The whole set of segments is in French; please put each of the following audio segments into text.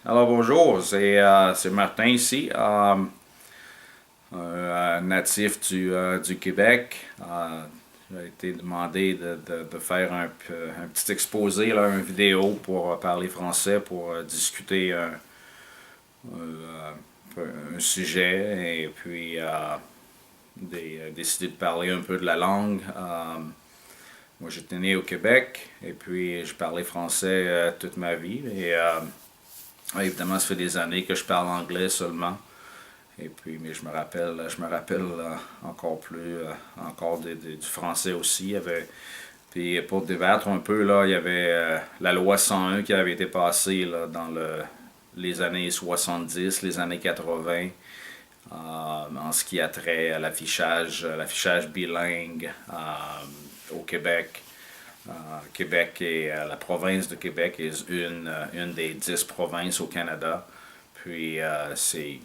Alors bonjour, c'est Martin ici, un natif du Québec. J'ai été demandé de faire un petit exposé, là, une vidéo pour parler français, pour discuter un sujet et puis décider de parler un peu de la langue. Moi j'étais né au Québec et puis je parlais français toute ma vie. Évidemment, ça fait des années que je parle anglais seulement. Et puis, mais je me rappelle encore plus, encore du français aussi. Puis pour débattre un peu, là, il y avait la loi 101 qui avait été passée là, dans les années 70, les années 80, en ce qui a trait à l'affichage bilingue au Québec. Québec et la province de Québec est une des 10 provinces au Canada. Puis c'est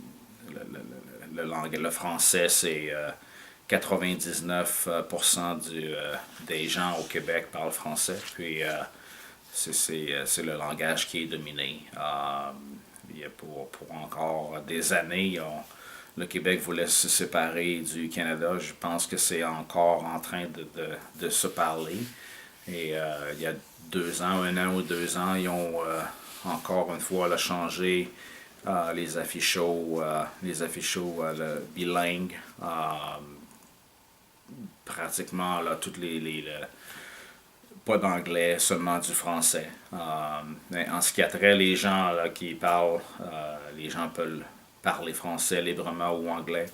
le français, c'est 99% des gens au Québec parlent français. Puis c'est le langage qui est dominé. Pour encore des années, le Québec voulait se séparer du Canada. Je pense que c'est encore en train de se parler. Et il y a 2 ans, 1 an ou 2 ans, ils ont encore une fois là, changé les affichos bilingues. Pratiquement là, pas d'anglais, seulement du français. Mais en ce qui a trait les gens là, qui parlent, les gens peuvent parler français librement ou anglais.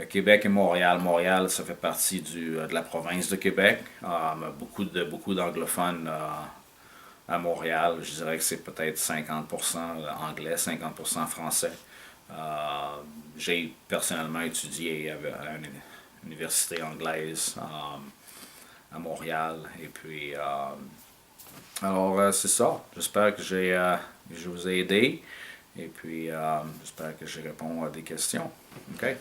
Québec et Montréal. Montréal, ça fait partie de la province de Québec. Beaucoup d'anglophones à Montréal. Je dirais que c'est peut-être 50% anglais, 50% français. J'ai personnellement étudié à une université anglaise à Montréal. Et puis, alors c'est ça. J'espère que je vous ai aidé. Et puis, j'espère que je réponds à des questions. OK?